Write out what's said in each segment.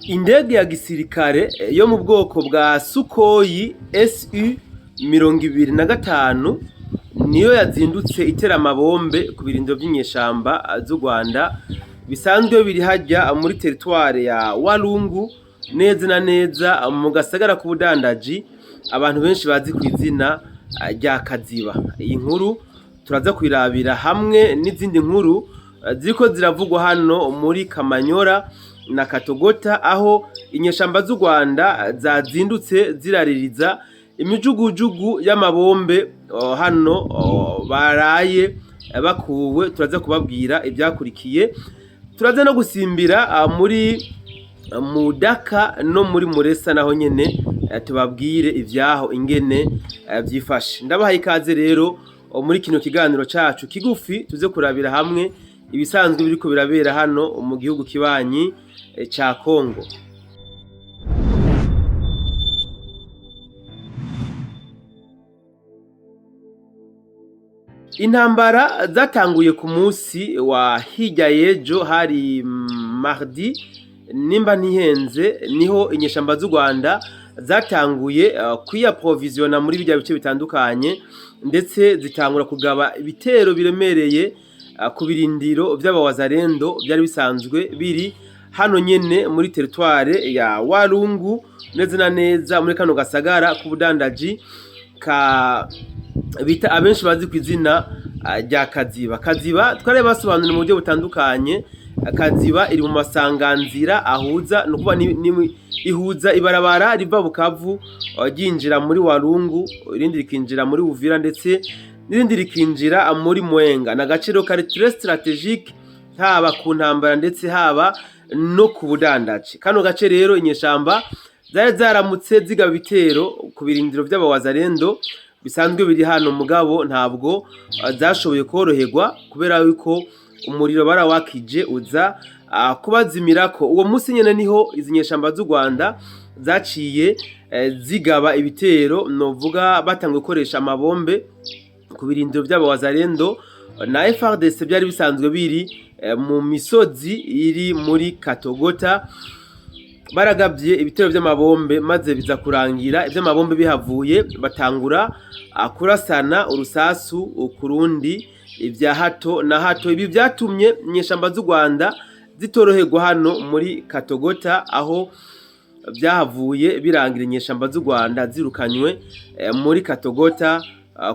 Indege ya gisirikare yo mu bwoko bwa Sukhoi Su-25 niyo yazindutse itera amabombe ku birindiro by'inyeshamba z'u Rwanda bisanzwe biri hajya muri teritware ya Walungu neza na neza mu gasagara k'ubudandaji abantu benshi bazi ku izina rya Kaziba. Iyi nkuru turaza kwirabira hamwe n'izindi nkuru ziriko ziravugwa hano muri Kamanyora na Katogota aho inyeshamba z'u Rwanda zazindutse ziraririza imijugujugu y'amabombe hano baraye bakuwe. Turaza kubabwira ibyakurikiye, turaza no gusimbira muri Mudaka no muri Muresa naho nyene tubabwire ivyaho ingene vyifashe. Ndabaha ikaze rero muri kino kiganiro cacu kigufi tuze kurabira hamwe ibisanzwe biriko birabera hano mu gihugu kibanyi ca Kongo. Intambara zatanguye ku munsi wa hirya yejo hari mardi nimba ntihenze niho inyeshamba z'u Rwanda zatanguye kwiyaprovisiona muri bijya bice bitandukanye ndetse zitangura kugaba ibitero biremereye ku birindiro by'abawazarendo byari bisanzwe biri hano nyene muri teritware ya Walungu neza na neza muri kano gasagara k'ubudandaji ka bita abenshi bazi ku izina rya Kaziba. Kaziba twari basobanura mu buryo butandukanye. Kaziba iri mu masanganzira ahuza nukuba ihuza ibarabara riva Bukavu ryinjira muri Walungu, irindi rikinjira muri Uvira ndetse n'irindi rikinjira muri Mwenga. Na gaciro kari très stratégique haba ku ntambara ndetse haba no ku budandaji. Kano gace rero inyeshamba zari zaramutse zigaba bitero ku birindiro by'abawazarendo bisanzwe biri hano mugabo ntabwo zashoboye koroherwa kubera yuko umuriro barawakije uza kubazimirako. Uwo munsi nyene niho izinyeshamba z'u Rwanda zaciye zigaba ibitero novuga batangwe gukoresha amabombe ku birindiro by'abawazarendo na FARDC byari bisanzwe biri mu misozi iri muri Katogota. Baragabye ibitero by'amabombe maze biza kurangira iby'amabombe bihavuye batangura kurasana urusasu kurundi ibya hato na hato. Ibi byatumye inyeshamba z'u Rwanda zitoroherwa hano muri Katogota aho byahavuye birangira inyeshamba z'u Rwanda zirukanywe muri Katogota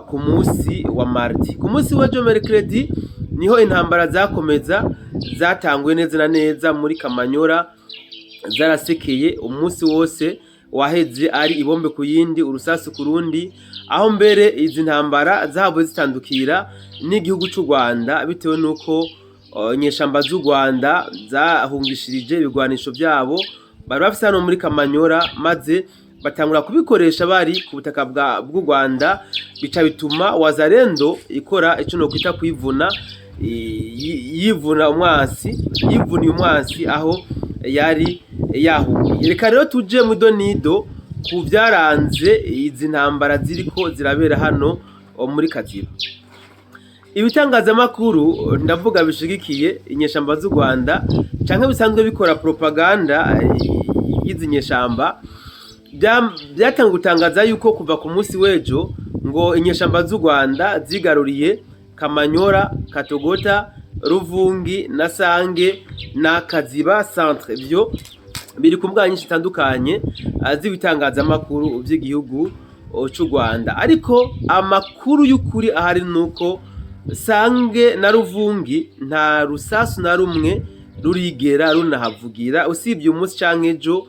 ku munsi wa mardi. Ku munsi wa mercredi niho intambara zakomeza zatanguye neza na neza muri Kamanyora zarasekeye umunsi wose waheze ari ibombe ku yindi urusasu kurundi aho mbere izi ntambara zahavuye zitandukira n'igihugu cy'u Rwanda bitewe nuko inyeshamba z'u Rwanda zahungishirije ibigwanisho byabo bari bafise hano muri Kamanyora maze batangura kubikoresha bari ku butaka bw'u Rwanda bica bituma wazarendo ikora ico no kwita kwivuna yivuna umwansi aho yari yahuye. Reka rero tuje mu donido ku byaranze izi ntambara ziriko zirabera hano muri Kaziba. Ibitangazamakuru ndavuga bishigikiye inyeshamba z'u Rwanda canke bisanzwe bikora propaganda y'izi nyeshamba byatanga gutangaza yuko kuva ku munsi wejo ngo inyeshamba z'u Rwanda zigaruriye Kamanyora, Katogota, Ruvungi na Sange na Kaziba centre. Byo biri ku mbwa nyinshi zitandukanye z'ibitangazamakuru by'igihugu cy'u Rwanda, ariko amakuru y'ukuri ahari nuko Sange na Ruvungi nta rusasu na rumwe rurigera runahavugira usibye umunsi canke ejo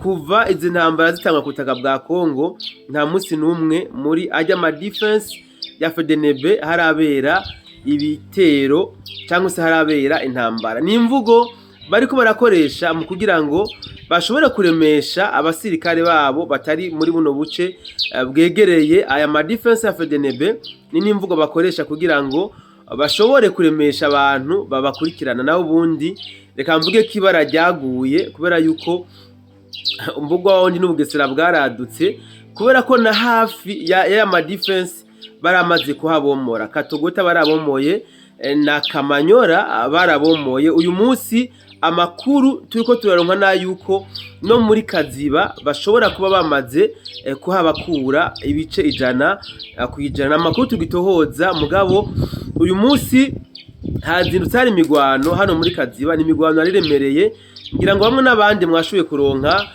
kuva izi ntambara zitangwa ku butaka bwa Kongo. Nta munsi n'umwe muri ajya ma defense ya FDNB harabera ibitero cyangwa se harabera intambara. Ni imvugo bariko barakoresha mu kugira ngo bashobore kuremesha abasirikare babo batari muri buno buce bwegereye aya ma defense ya FDNB. Ni n'imvugo bakoresha kugira ngo bashobore kuremesha abantu babakurikirana. Naho ubundi reka mvuge kibara ryaguye kubera yuko umbuga wundi n'ubugesera bwaradutse kubera ko na hafi ya ma defense baramaze kuhabomora. Katogota barabomoye na Kamanyora barabomoye. Uyu munsi amakuru turiko turaronka nayuko no muri Kaziba bashobora kuba bamaze kuhabakura ibice 100%. Amakuru tugitohoza mugabo uyu munsi hazindutse hari imigwano hano muri Kaziba, ni imigwano ariremereye, ngira ngo bamwe n'abandi mwashuye kuronka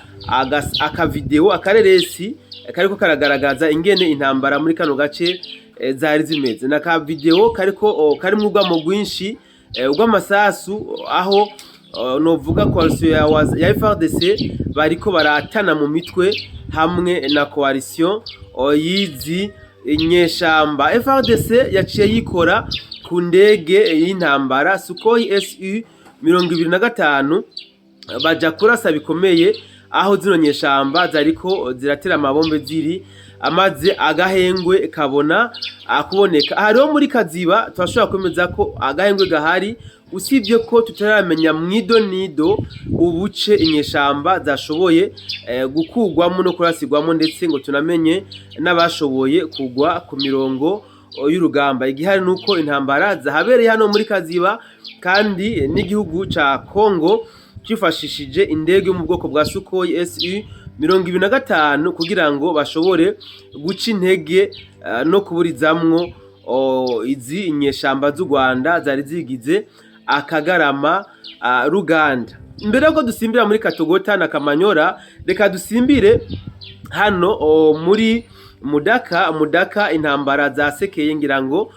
akavideo akareresi kariko karagaragaza ingene intambara muri kano gace zari zimeze, na ka video karimwo urwamo rwinshi urw'amasasu, aho novuga coalition ya FARDC bariko baratana mu mitwe hamwe na coalition yizi inyeshamba. FARDC yaciye yikora ku ndege y'intambara Sukhoi Su-25 baja kurasa bikomeye, aho zino nyeshamba zariko ziratera amabombe ziri amaze agahengwe kabona akuboneka. Hariho muri Kaziba twashobora kwemeza ko agahengwe gahari, usibye ko tutaramenya mwido nido ubuce inyeshamba zashoboye gukugwamo no kurasigwamo, ndetse ngo tunamenye n'abashoboye kugwa ku mirongo y'urugamba. Igihari nuko intambara zahabereye hano muri Kaziba, kandi n'igihugu ca Kongo cifashishije indege mu bwoko bwa Sukhoi Su-25 kugira ngo bashobore guca intege no kuburizamwo izi inyeshamba z'u Rwanda zari zigize akagarama Ruganda. Mbere yuko dusimbira muri Katogota na Kamanyora, reka dusimbire hano muri Mudaka intambara zasekeye, ngira ngo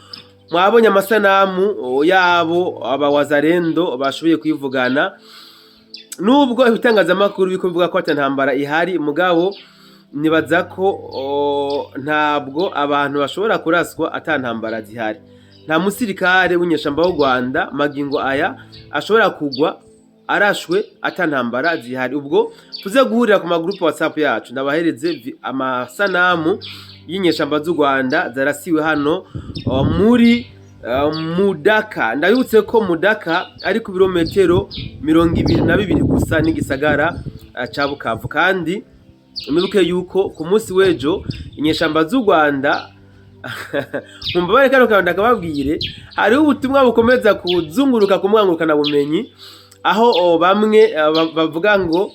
mwabonye amasanamu yabo abawazarendo bashoboye kwivugana, nubwo ibitangazamakuru biko bivuga ko atantambara ihari, mugabo nibaza ko ntabwo abantu bashobora kuraswa atantambara zihari. Nta musirikare w'inyeshamba w'u Rwanda magingo aya ashobora kugwa arashwe atantambara zihari. Ubwo tuze guhurira ku magroup WhatsApp yacu, ndabahereze amasanamu y'inyeshamba z'u Rwanda zarasiwe hano muri Mudaka. Ndabibutse ko Mudaka ari ku birometero 22 gusa n'igisagara ca Bukavu, kandi mwibuke yuko ku munsi w'ejo inyeshamba z'u Rwanda mumbabare kano kandi akababwire, hari ubutumwa bukomeza kuzunguruka ku mwangurukana bumenyi, aho bamwe bavuga ngo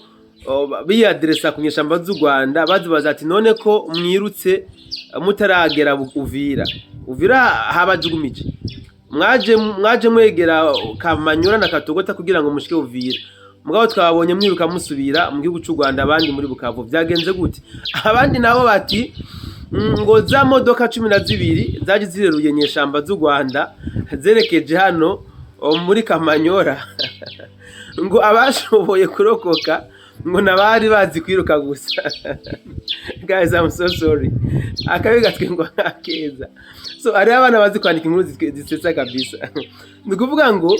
biyadresa ku nyeshamba z'u Rwanda bazibaza ati none ko mwirutse mutaragera Uvira habajugumije, mwaje mwegera Kamanyora na Katogota kugira ngo mushike Uvira, mugabo twabonye mwiruka musubira mu gihugu cy'u Rwanda, abandi muri Bukavu byagenze gute? Abandi nabo bati ngo za modoka 12 zaje zireruye nyeshamba z'u Rwanda zerekeje hano muri Kamanyora ngo abashoboye kurokoka ngo nabari bazi kwiruka gusa. Guys, I'm so sorry. Akabiga twingwa akeza. So ari abana bazi kwandika inkuru zisetsa kabisa. Ndikuvuga ngo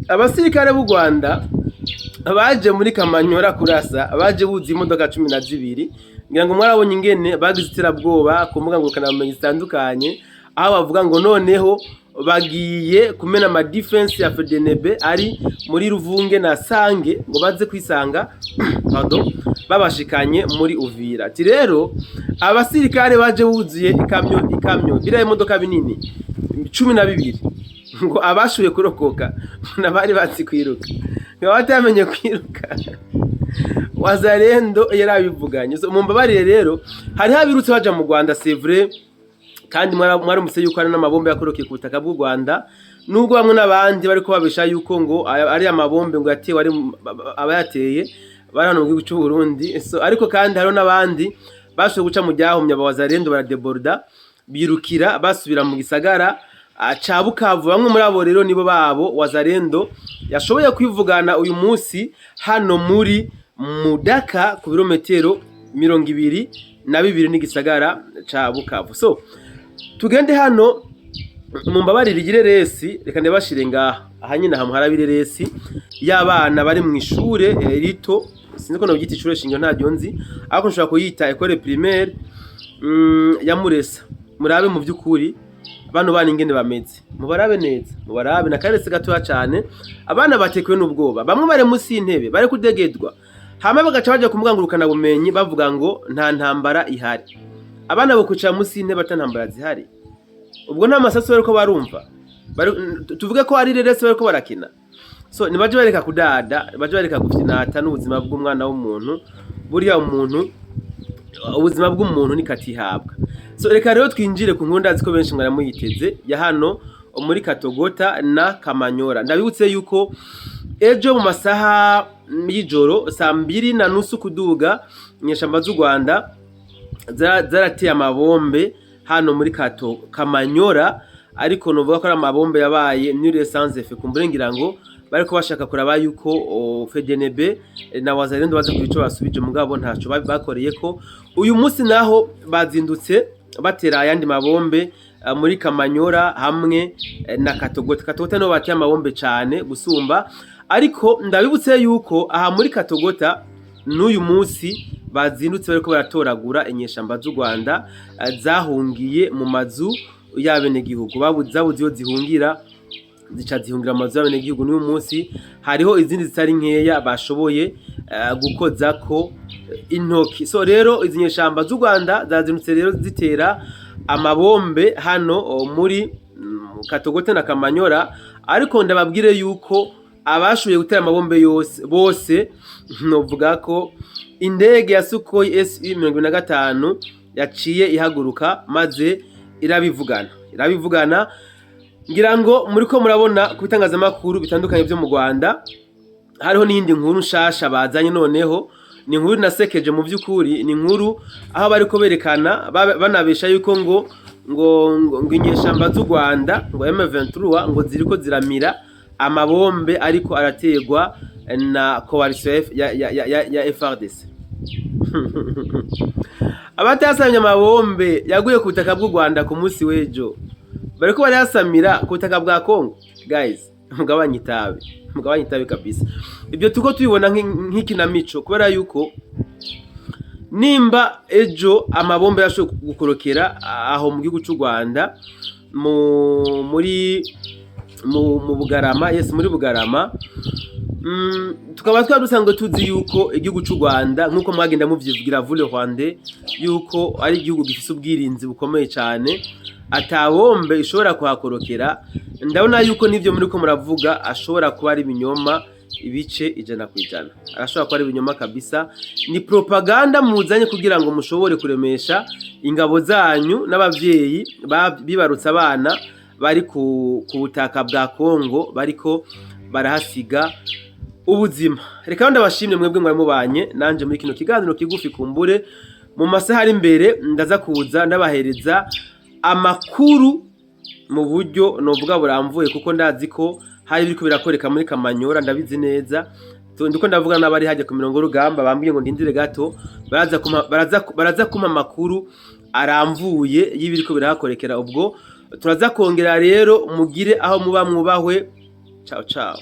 abasirikare b'u Rwanda abaje muri Kamanyora kurasa, abaje buzi imodoka 12, ngira ngo mwarabonye ingene bagize iterabwoba ku mbuga ngurukanabumenyi zitandukanye, aho bavuga ngo noneho bagiye kumena ama defense ya FDNB ari muri Ruvunge na Sange, ngo baze kwisanga babashikanye muri Uvira. Ati rero abasirikare baje buzuye ikamyo bira imodoka binini 12, ngo abashuye kurokoka nabari bazi kwiruka, ngo batamenye kwiruka. Wazarendo yarabivuganye. So mumbabarire rero, hari habirutse baja mu Rwanda, c'est vrai, kandi mwaramutse yuko ari n'amabombe yakorokeye ku butaka bw'u Rwanda, nubwo bamwe n'abandi bariko babesha yuko ngo ari amabombe ngo yatewe ari abayateye bari hano mu gihugu cy'u Burundi. So ariko kandi hariho n'abandi bashoboye guca mu ryahumye abawazarendo baradeborda birukira basubira mu gisagara ca Bukavu. Bamwe muri abo rero nibo babo wazarendo yashoboye kwivugana uyu munsi hano muri Mudaka ku birometero 22 n'igisagara ca Bukavu. So tugende hano mumbabarire igire resi, reka ndebashire ngaha ahanyina hamharabire resi y'abana bari mu ishure rito, sinzi ko no byita ishure shingiro ntajyo nzi, ariko nshobora kuyita école primaire ya Muresa. Murabe mu byukuri bano bana ingene bameze, mubarabe neza, mubarabe na karese gatoya cyane. Abana batekwe n'ubwoba, bamwe bare munsi y'intebe bari kudegedwa, hama bagaca baje kumugangurukana bumenyi bavuga ngo nta ntambara ihari. Abana bokuca munsi y'intebe atantambara zihari, ubwo nta masaso bariko barumva, tuvuge ko ari rerese bariko barakina. so nibaje bareka kudada, baje bareka gufinata n'ubuzima bw'umwana w'umuntu. Buriya umuntu, ubuzima bw'umuntu ni katihabwa. So reka rero twinjire ku nkuru, ndazi ko benshi mwaramuyiteze ya hano muri Katogota na Kamanyora. Ndabibutse yuko ejo mu masaha y'ijoro saa 2:30 kuduga inyeshamba z'u Rwanda zarateye amabombe hano muri Kamanyora, ariko novuga ko ari amabombe yabaye nure sans effet. Kumbure ngira ngo bariko bashaka kuraba yuko FDNB na Wazalendo baza kubico basubije, mugabo ntaco bakoreye ko. Uyu munsi naho bazindutse batera ayandi mabombe muri Kamanyora hamwe na Katogota. Katogota no bateye amabombe cyane gusumba, ariko ndabibutse yuko aha muri Katogota n'uyu munsi bazindutse bariko baratoragura inyeshamba z'u Rwanda zahungiye mu mazu y'abenegihugu. Zabuze iyo zihungira, zica zihungira mu mazu y'abenegihugu. N'uyu munsi hariho izindi zitari nkeya bashoboye gukoza ko intoki. So rero izi nyeshamba z'u Rwanda zazindutse rero zitera amabombe hano muri Katogota na Kamanyora, ariko ndababwire yuko abashoboye gutera amabombe yose bose novuga ko indege ya Sukhoi Su-25 yaciye ihaguruka maze irabivugana. Ngira ngo muri ko murabona ku bitangazamakuru bitandukanye byo mu Rwanda, hariho n'indi nkuru nshasha bazanye. Noneho ni nkuru nasekeje mu by'ukuri, ni nkuru aho bariko berekana banabesha yuko ngo inyeshamba z'u Rwanda ngo M23 ngo ziriko ziramira amabombe ariko arategwa na coalition ya FARDC. Abatasamye amabombe yaguye ku butaka bw'u Rwanda ku munsi w'ejo bariko barasamira ku butaka bwa Congo. Guys, mugabanye itabe kabisa. Ibyo tuko tubibona nk'ikinamico, kubera yuko nimba ejo amabombe yasho gukorokera aho mu gihugu cy'u Rwanda muri Bugarama, muri Bugarama, tukaba twadusanzwe tuzi yuko igihugu cy'u Rwanda nkuko mwagenda muvyivugira vule Rwanda yuko ari igihugu gifise ubwirinzi bukomeye cyane, atabombe ishobora kuhakorokera. Ndabona yuko nivyo muri ko muravuga ashobora kuba ari binyoma ibice 100%. Arashobora kuba ari binyoma kabisa, ni propaganda muzanye kugira ngo mushobore kuremesha ingabo zanyu n'abavyeyi bibarutsa abana bari ku butaka bwa Kongo, bariko barahasiga ubuzima. Reka ndabashimye mwebwe mwari mubanye nanje muri kino kiganiro kigufi. Kumbure mu masaha ari imbere ndaza kuza ndabahereza amakuru mu buryo novuga buramvuye, kuko ndazi ko hari biriko birakoreka muri Kamanyora. Ndabizi neza, ndiko ndavuga n'abari haje ku mirongo rugamba bambwiye ngo ndindire gato, baraza kuma amakuru aramvuye y'ibiriko birahakorekera. Ubwo turaza kongera rero, mugire aho muba mwubahwe. Ciao ciao.